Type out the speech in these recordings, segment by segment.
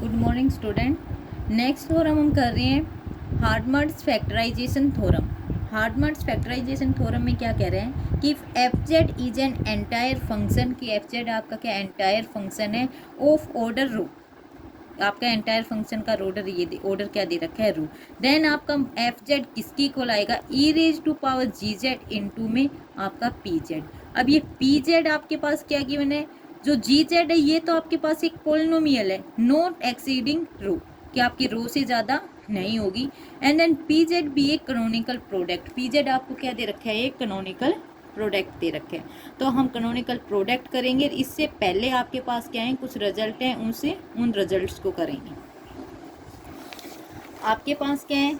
Good morning student. Next theorem हम कर रहे हैं Hadamard's factorization theorem. Hadamard's factorization theorem में क्या कह रहे हैं कि F Z is an entire function, की एफ जेड आपका क्या एंटायर फंक्शन है ऑफ ऑर्डर रो। आपका एंटायर फंक्शन का ऑर्डर ये ऑर्डर क्या दे रखा है रो। देन आपका एफ जेड किसकी इक्वल आएगा E raise to power G Z into में आपका पी जेड। अब ये पी जेड आपके पास क्या गिवन है, जो जी जेड है ये तो आपके पास एक पोलिनोमियल है नॉट एक्सीडिंग रो, कि आपकी रो से ज्यादा नहीं होगी। एंड देन पी जेड भी एक कैनोनिकल प्रोडक्ट, पी जेड आपको क्या दे रखा है एक कैनोनिकल प्रोडक्ट दे रखे हैं। तो हम कैनोनिकल प्रोडक्ट करेंगे। इससे पहले आपके पास क्या है कुछ रिजल्ट हैं, उनसे उन रिजल्ट्स को करेंगे। आपके पास क्या है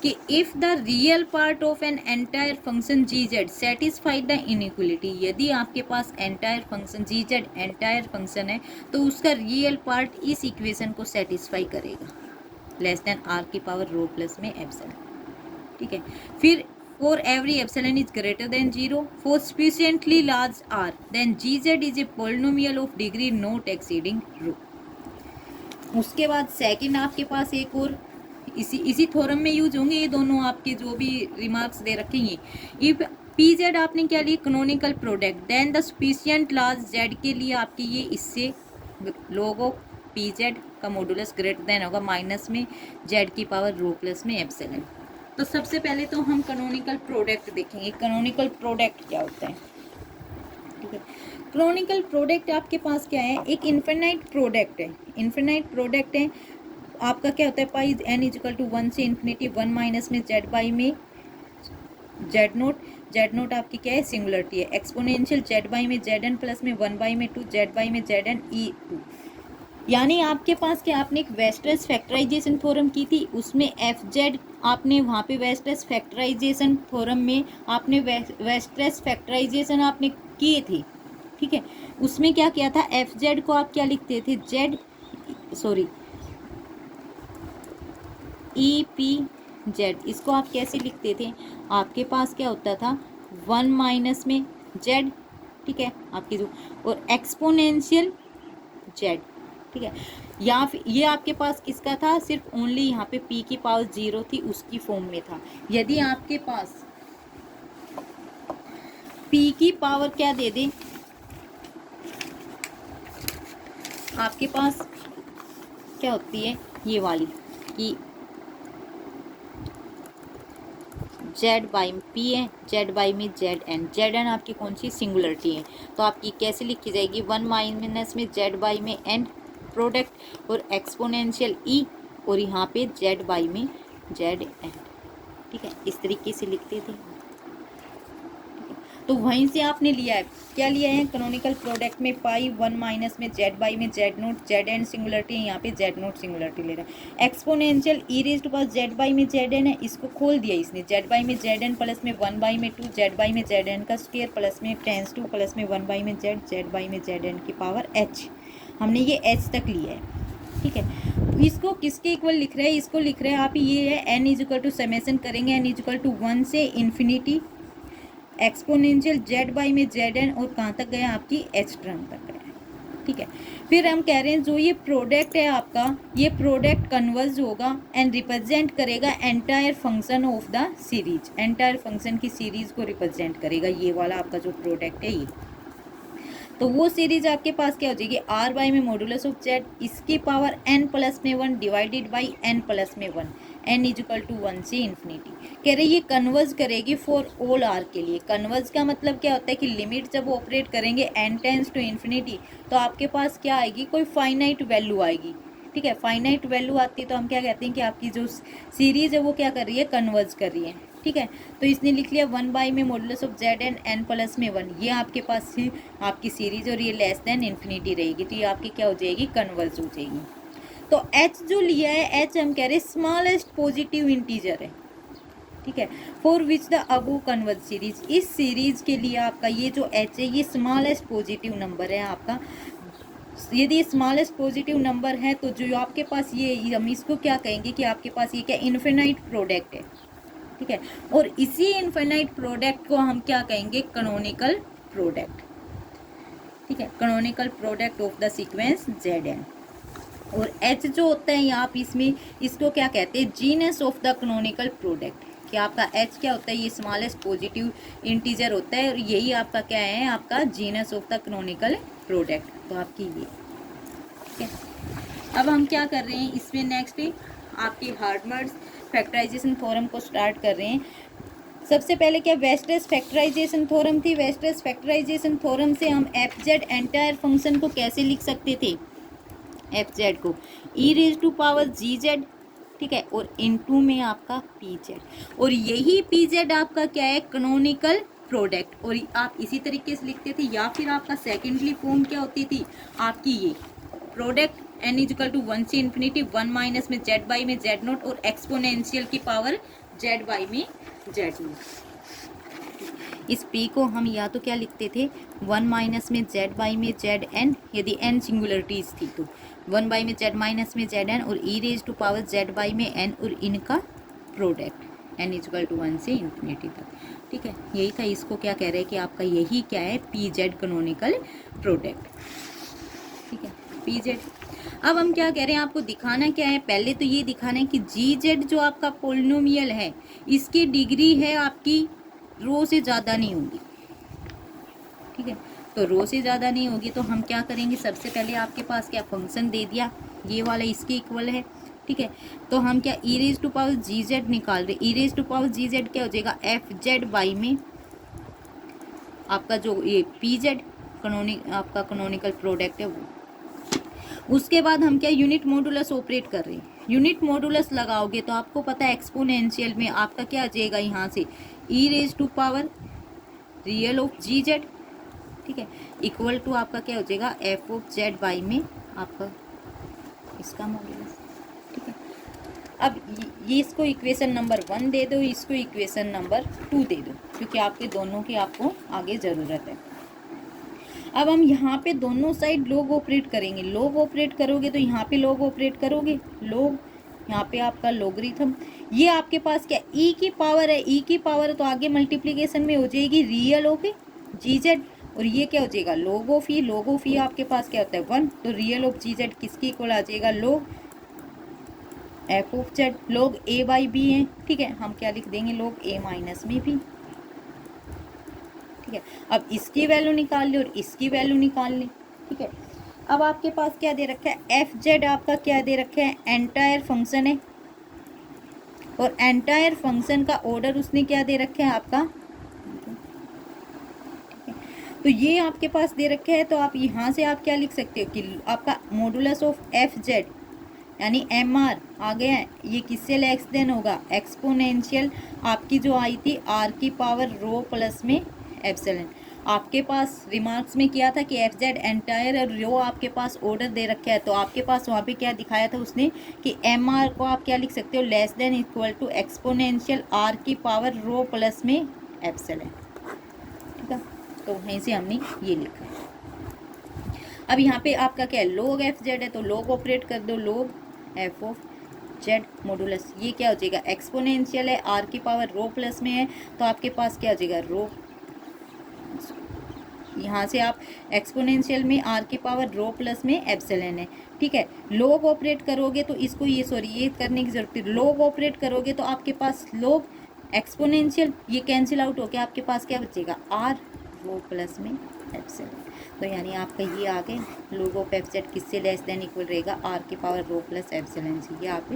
कि if the real part of an entire function G Z satisfied the inequality, यदि आपके पास entire function G Z entire function है तो उसका रियल पार्ट इस इक्वेशन को सेटिस्फाई करेगा, लेस देन आर की पावर रो प्लस में एप्सिलॉन। ठीक है, फिर for every epsilon is greater than 0 for sufficiently large r then gz is a polynomial of degree not exceeding rho। उसके बाद सेकंड आपके पास एक और इसी थ्योरम में यूज होंगे ये दोनों आपके जो भी रिमार्क्स दे रखेंगे। इफ पी जेड आपने क्या लिया canonical product, then the sufficient large Z के लिए आपके ये इससे log ऑफ पी जेड का मॉडुलस ग्रेटर देन होगा माइनस में जेड की पावर रो प्लस में एप्सिलॉन। तो सबसे पहले तो हम कैनोनिकल प्रोडक्ट देखेंगे, कैनोनिकल प्रोडक्ट क्या होता है। ठीक है, कैनोनिकल प्रोडक्ट आपके पास क्या है एक इन्फिनाइट प्रोडक्ट है। इन्फिनाइट प्रोडक्ट है आपका क्या होता है पाई एन इजिकल टू 1 से इन्फिनिटी 1 माइनस में जेड बाई में जेड नोट आपकी क्या है सिंगुलरिटी है। एक्सपोनेंशियल जेड बाई में जेड एन प्लस में 1 बाई में 2 जेड बाई में जेड एन ई 2। यानी आपके पास क्या आपने एक वेस्टर्स फैक्टराइजेशन थ्योरम की थी, उसमें एफ जेड आपने वहाँ पे वेस्टर्स फैक्टराइजेशन थ्योरम में आपने वेस्टर्स फैक्टराइजेशन आपने किए थे। ठीक है, उसमें क्या किया था एफ जेड को आप क्या लिखते थे ई पी जेड, इसको आप कैसे लिखते थे आपके पास क्या होता था 1 माइनस में जेड। ठीक है, आपकी जो और एक्सपोनेंशियल जेड। ठीक है, या फिर ये आपके पास किसका था सिर्फ ओनली यहाँ पे p की पावर 0 थी उसकी फॉर्म में था। यदि आपके पास p की पावर क्या दे दे आपके पास क्या होती है ये वाली कि जेड बाई पी है जेड बाई में जेड एन आपकी कौन सी सिंगुलरिटी है, तो आपकी कैसे लिखी जाएगी 1 माइनस में जेड बाई में एन प्रोडक्ट और एक्सपोनेंशियल ई और यहाँ पे जेड बाई में जेड एन। ठीक है, इस तरीके से लिखते थे। तो वहीं से आपने लिया है क्या लिया है कैनोनिकल प्रोडक्ट में पाई 1 माइनस में जेड बाई में Z not Z N singularity है, यहाँ पे जेड नोट सिंगुलरिटी ले रहा है। एक्सपोनेंशियल ई रेज टू पास जेड बाई में जेड एन है, इसको खोल दिया इसने जेड बाई में जेड एन प्लस में 1 बाई में 2 जेड बाई में जेड एन का स्क्वायर प्लस में टेंस 2 प्लस में 1 बाई में जेड बाई में जेड एन की पावर एच। हमने ये एच तक लिया है। ठीक है, इसको किसके इक्वल लिख रहे हैं, इसको लिख रहे हैं आप ये है एन इजिकल टू समेशन करेंगे एन इजिकल टू 1 से इन्फिनिटी एक्सपोनेंशियल जेड बाई में जेड एन और कहाँ तक गया आपकी एच टर्म तक गया। ठीक है, फिर हम कह रहे हैं जो ये प्रोडक्ट है आपका ये प्रोडक्ट कन्वर्ज होगा एंड रिप्रेजेंट करेगा entire function of the series, entire function की सीरीज को रिप्रेजेंट करेगा ये वाला आपका जो प्रोडक्ट है ये। तो वो सीरीज आपके पास क्या हो जाएगी आर बाई में मॉडुलस ऑफ जेड इसकी पावर एन प्लस में 1 डिवाइडेड बाई एन प्लस में 1 एन इजिकल टू 1 से इन्फिनिटी। कह रहे ये कन्वर्ज करेगी फॉर ऑल आर के लिए। कन्वर्ज का मतलब क्या होता है कि लिमिट जब ऑपरेट करेंगे एन टेंस टू इन्फिनिटी तो आपके पास क्या आएगी कोई फाइनाइट वैल्यू आएगी। ठीक है, फाइनाइट वैल्यू आती है तो हम क्या कहते हैं कि आपकी जो सीरीज है वो क्या कर रही है कन्वर्ज कर रही है। ठीक है, तो इसने लिख लिया 1 बाई में modulus of Z N N plus में 1 ये आपके पास आपकी सीरीज और ये लेस देन इन्फिनिटी रहेगी तो ये आपकी क्या हो जाएगी कन्वर्ज हो जाएगी। तो एच जो लिया है एच हम कह रहे हैं स्मॉलेस्ट पॉजिटिव इंटीजर है। ठीक है, for which the above converge series, इस सीरीज के लिए आपका ये जो एच है ये स्मॉलेस्ट पॉजिटिव नंबर है आपका। यदि स्मॉलेस्ट पॉजिटिव नंबर है तो जो आपके पास ये हम इसको क्या कहेंगे कि आपके पास ये क्या इन्फिनाइट प्रोडक्ट है। ठीक है, और इसी इनफाइनाइट प्रोडक्ट को हम क्या कहेंगे कैनोनिकल प्रोडक्ट। ठीक है, canonical product of the sequence Z N. और एच जो होता है यहाँ पे इसमें, इसको क्या कहते हैं, genus of the canonical product, कि आपका एच क्या होता है, ये स्मॉलेस्ट पॉजिटिव इंटीजर होता है और यही आपका क्या है, आपका genus of the canonical product. तो आपकी ये ठीक है। अब हम क्या कर रहे हैं इसमें, नेक्स्ट आपकी हार्डमर्स फैक्टराइजेशन थ्योरम को स्टार्ट कर रहे हैं। सबसे पहले क्या वेस्टर्स फैक्टराइजेशन थ्योरम थी। वेस्टर्स फैक्टराइजेशन थ्योरम से हम एफ जेड एंटायर फंक्शन को कैसे लिख सकते थे, एफ जेड को E raise to power G Z, ठीक है, और इनटू में आपका पी जेड, और यही पी जेड आपका क्या है, कैनोनिकल प्रोडक्ट, और आप इसी तरीके से लिखते थे। या फिर आपका सेकेंडली फॉर्म क्या होती थी आपकी, ये प्रोडक्ट n इजिकल टू 1 से इन्फिनिटी 1 माइनस में जेड बाई में जेड नोट और एक्सपोनेंशियल की पावर जेड बाई में जेड नोट। इस p को हम या तो क्या लिखते थे 1 माइनस में जेड बाई में जेड एन, यदि n सिंगुलरिटीज थी तो 1 बाई में जेड माइनस में जेड एन, और E raise to power Z by में n और इनका प्रोडक्ट n इजिकल टू 1 से इन्फिनिटी तक, ठीक है। यही था, इसको क्या कह रहे हैं कि आपका यही क्या है, पी जेड कैनोनिकल प्रोडक्ट, ठीक है, पी जेड। अब हम क्या कह रहे हैं, आपको दिखाना क्या है, पहले तो ये दिखाना है कि जी जेड जो आपका पोलिनोमियल है, इसकी डिग्री है आपकी रो से ज़्यादा नहीं होगी, ठीक है। तो रो से ज़्यादा नहीं होगी तो हम क्या करेंगे, सबसे पहले आपके पास क्या फंक्शन दे दिया, ये वाला इसके इक्वल है, ठीक है। तो हम क्या E raise to power G Z निकाल रहे, E raise to power G Z क्या हो जाएगा, एफ जेड बाई में आपका जो ये पी जेड आपका कैनोनिकल प्रोडक्ट है वो। उसके बाद हम क्या यूनिट मॉडुलस ऑपरेट कर रहे हैं, यूनिट मॉडुलस लगाओगे तो आपको पता है एक्सपोनेंशियल में आपका क्या आ जाएगा, यहाँ से E raise to power real of G Z, ठीक है, इक्वल टू आपका क्या हो जाएगा, एफ ऑफ जेड बाई में आपका इसका मॉडुलस, ठीक है। अब ये इसको इक्वेशन नंबर 1 दे दो, इसको इक्वेशन नंबर 2 दे दो, क्योंकि आपके दोनों की आपको आगे ज़रूरत है। अब हम यहाँ पे दोनों साइड लॉग ऑपरेट करेंगे, लॉग ऑपरेट करोगे तो यहाँ पे लॉग ऑपरेट करोगे, लॉग यहाँ पे आपका लॉगरिथम, ये आपके पास क्या ई की पावर है, ई की पावर तो आगे मल्टीप्लिकेशन में हो जाएगी रियल ऑफ जी जेड, और ये क्या हो जाएगा log of E, log of E आपके पास क्या होता है 1, तो रियल ऑफ जी जेड किसकी इक्वल आ जाएगा, log F of Z, log A by B है, ठीक है। हम क्या लिख देंगे, लॉग ए माइनस में बी, ठीक है। अब इसकी वैल्यू निकाल ले और इसकी वैल्यू निकाल ले, ठीक है। अब आपके पास क्या दे रखा है, एफ जेड आपका क्या दे रखा है, एंटायर फंक्शन है, और एंटायर फंक्शन का ऑर्डर उसने क्या दे रखा है आपका, तो ये आपके पास दे रखे है। तो आप यहाँ से आप क्या लिख सकते हो कि आपका मॉडुलस ऑफ एफ जेड यानी एम आर आ गया है, ये किससे लेस देन होगा, एक्सपोनेंशियल आपकी जो आई थी आर की पावर रो प्लस में एप्सिलॉन। आपके पास रिमार्क्स में किया था कि एफ जेड एंटायर और रो आपके पास ऑर्डर दे रखा है, तो आपके पास वहाँ पे क्या दिखाया था उसने कि एम आर को आप क्या लिख सकते हो, less than equal to exponential R की पावर रो प्लस में एप्सिलॉन, ठीक है। तो वहीं से हमने ये लिखा है। अब यहाँ पे आपका क्या है, लॉग एफ जेड है तो लॉग ऑपरेट कर दो, log F of Z modulus, ये क्या हो जाएगा एक्सपोनेंशियल है, आर की पावर रो प्लस में है, तो आपके पास क्या हो जाएगा रो, यहाँ से आप एक्सपोनेंशियल में आर की पावर रो प्लस में एप्सिलॉन है, ठीक है। लॉग ऑपरेट करोगे तो इसको ये सॉरी ये करने की जरूरत है, लॉग ऑपरेट करोगे तो आपके पास लॉग एक्सपोनेंशियल ये कैंसिल आउट होकर आपके पास क्या बचेगा, आर रो प्लस में एप्सिलॉन। तो यानी आपका ये आ गए लॉग ऑफ एफ जेड किससे लेस देन इक्वल रहेगा, आर की पावर रो प्लस एप्सिलॉन से, ये आप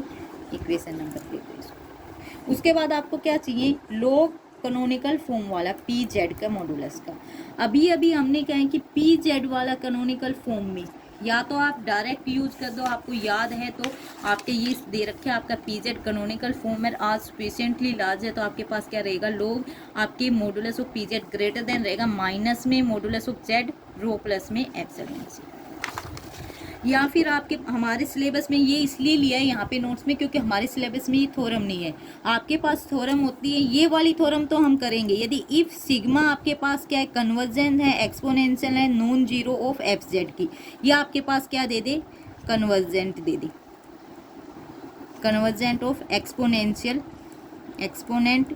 इक्वेशन नंबर दे दो इसको। उसके बाद आपको क्या चाहिए, लॉग कैनोनिकल फॉर्म वाला पी जेड का मॉडुलस का। अभी अभी हमने क्या है कि पी जेड वाला कैनोनिकल फॉर्म में या तो आप डायरेक्ट यूज कर दो, आपको याद है तो आपके ये दे रखे आपका पी जेड कैनोनिकल फॉर्म है आज सफिशिएंटली लार्ज है, तो आपके पास क्या रहेगा, लोग आपके modulus of P Z greater than रहेगा माइनस में modulus of Z rho plus में एप्सिलॉन से। या फिर आपके हमारे सिलेबस में ये इसलिए लिया है यहाँ पे नोट्स में क्योंकि हमारे सिलेबस में ये थ्योरम नहीं है, आपके पास थ्योरम होती है ये वाली थ्योरम तो हम करेंगे यदि इफ सिग्मा आपके पास क्या है कन्वर्जेंट है, एक्सपोनेंशियल है non zero of F Z की, या आपके पास क्या दे दे कन्वर्जेंट दे दे, convergent of exponential exponent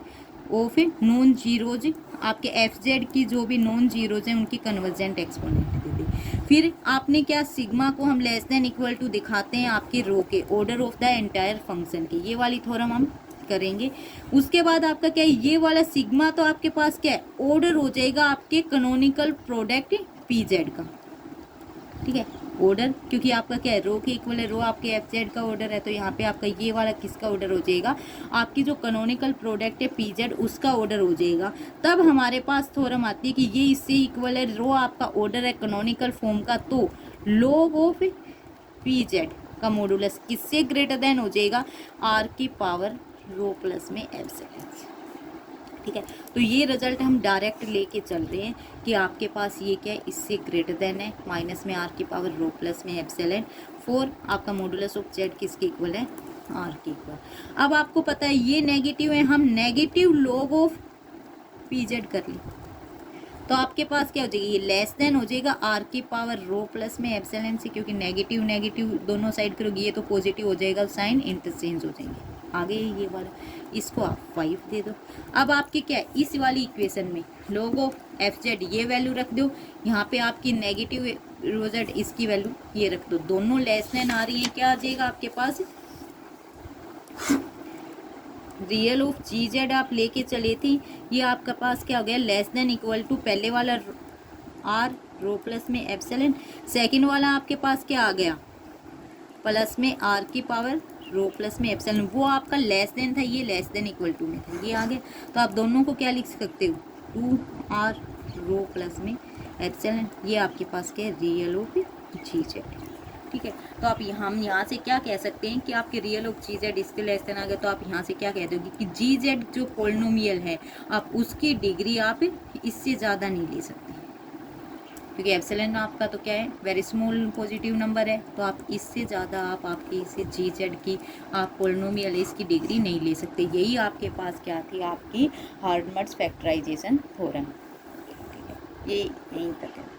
of non zeros, आपके एफ जेड की जो भी नॉन जीरोज हैं उनकी कन्वर्जेंट एक्सपोनेंट दे दे। फिर आपने क्या, सिग्मा को हम लेस देन इक्वल टू दिखाते हैं आपके रो के, order of the entire function के, ये वाली थ्योरम हम करेंगे। उसके बाद आपका क्या है, ये वाला सिग्मा तो आपके पास क्या है, ऑर्डर हो जाएगा आपके कैनोनिकल प्रोडक्ट पी जेड का, ठीक है, ऑर्डर, क्योंकि आपका क्या है, रो के इक्वल है, रो आपके एफ जेड का ऑर्डर है, तो यहाँ पे आपका ये वाला किसका ऑर्डर हो जाएगा, आपकी जो कैनोनिकल प्रोडक्ट है पी जेड उसका ऑर्डर हो जाएगा। तब हमारे पास थ्योरम आती है कि ये इससे इक्वल है, रो आपका ऑर्डर है कैनोनिकल फॉर्म का, तो लॉग ऑफ पी जेड का मॉडुलस किससे ग्रेटर देन हो जाएगा, आर की पावर रो प्लस में एप्सिलॉन, ठीक है। तो ये रिजल्ट हम डायरेक्ट लेके चल रहे हैं कि आपके पास ये क्या है, इससे ग्रेटर देन है, माइनस में आर की पावर रो प्लस में एप्सिलॉन 4, आपका मॉडुलस ऑफ जेड किसके इक्वल है, आर के इक्वल। अब आपको पता है ये नेगेटिव है, हम negative log of P Z कर ली, तो आपके पास क्या हो जाएगी, ये लेस देन हो जाएगा आर की पावर रो प्लस में एप्सिलॉन से, क्योंकि नेगेटिव नेगेटिव दोनों साइड करोगे ये तो पॉजिटिव हो जाएगा, साइन इंटरचेंज हो जाएंगे। आगे ये वाला, इसको आप 5 दे दो। अब आपके क्या है, इस वाली इक्वेशन में लॉग ऑफ एफ जेड ये वैल्यू रख दो, यहाँ पे आपकी नेगेटिव रो जेड इसकी वैल्यू ये रख दो, दोनों लेस देन आ रही है, क्या आ जाएगा आपके पास, रियल ऑफ जी जेड आप लेके चले थी, ये आपके पास क्या हो गया, लेस देन इक्वल टू पहले वाला आर रो प्लस में एप्सिलॉन, सेकंड वाला आपके पास क्या आ गया, प्लस में आर की पावर रो प्लस में एप्सिलॉन, वो आपका लेस देन था, ये लेस देन इक्वल टू में था, ये आ गया। तो आप दोनों को क्या लिख सकते हो, 2r रो प्लस में एप्सिलॉन, ये आपके पास क्या है, रियल ऑफ जी जेड, ठीक है। तो आप हम यहाँ से क्या कह सकते हैं कि आपके रियल ऑफ जी जेड इसके लेस देन आ गया, तो आप यहाँ से क्या कह दोगे कि जी जेड जो पॉलिनोमियल है आप उसकी डिग्री आप इससे ज़्यादा नहीं ले सकते, क्योंकि एप्सिलॉन आपका तो क्या है, वेरी स्मॉल पॉजिटिव नंबर है, तो आप इससे ज़्यादा आप आपकी इसे जी जेड की आप पॉलिनोमियल इसकी डिग्री नहीं ले सकते। यही आपके पास क्या थी, आपकी हार्डमट्स फैक्टराइजेशन थ्योरम, ठीक है, ये यहीं तक है।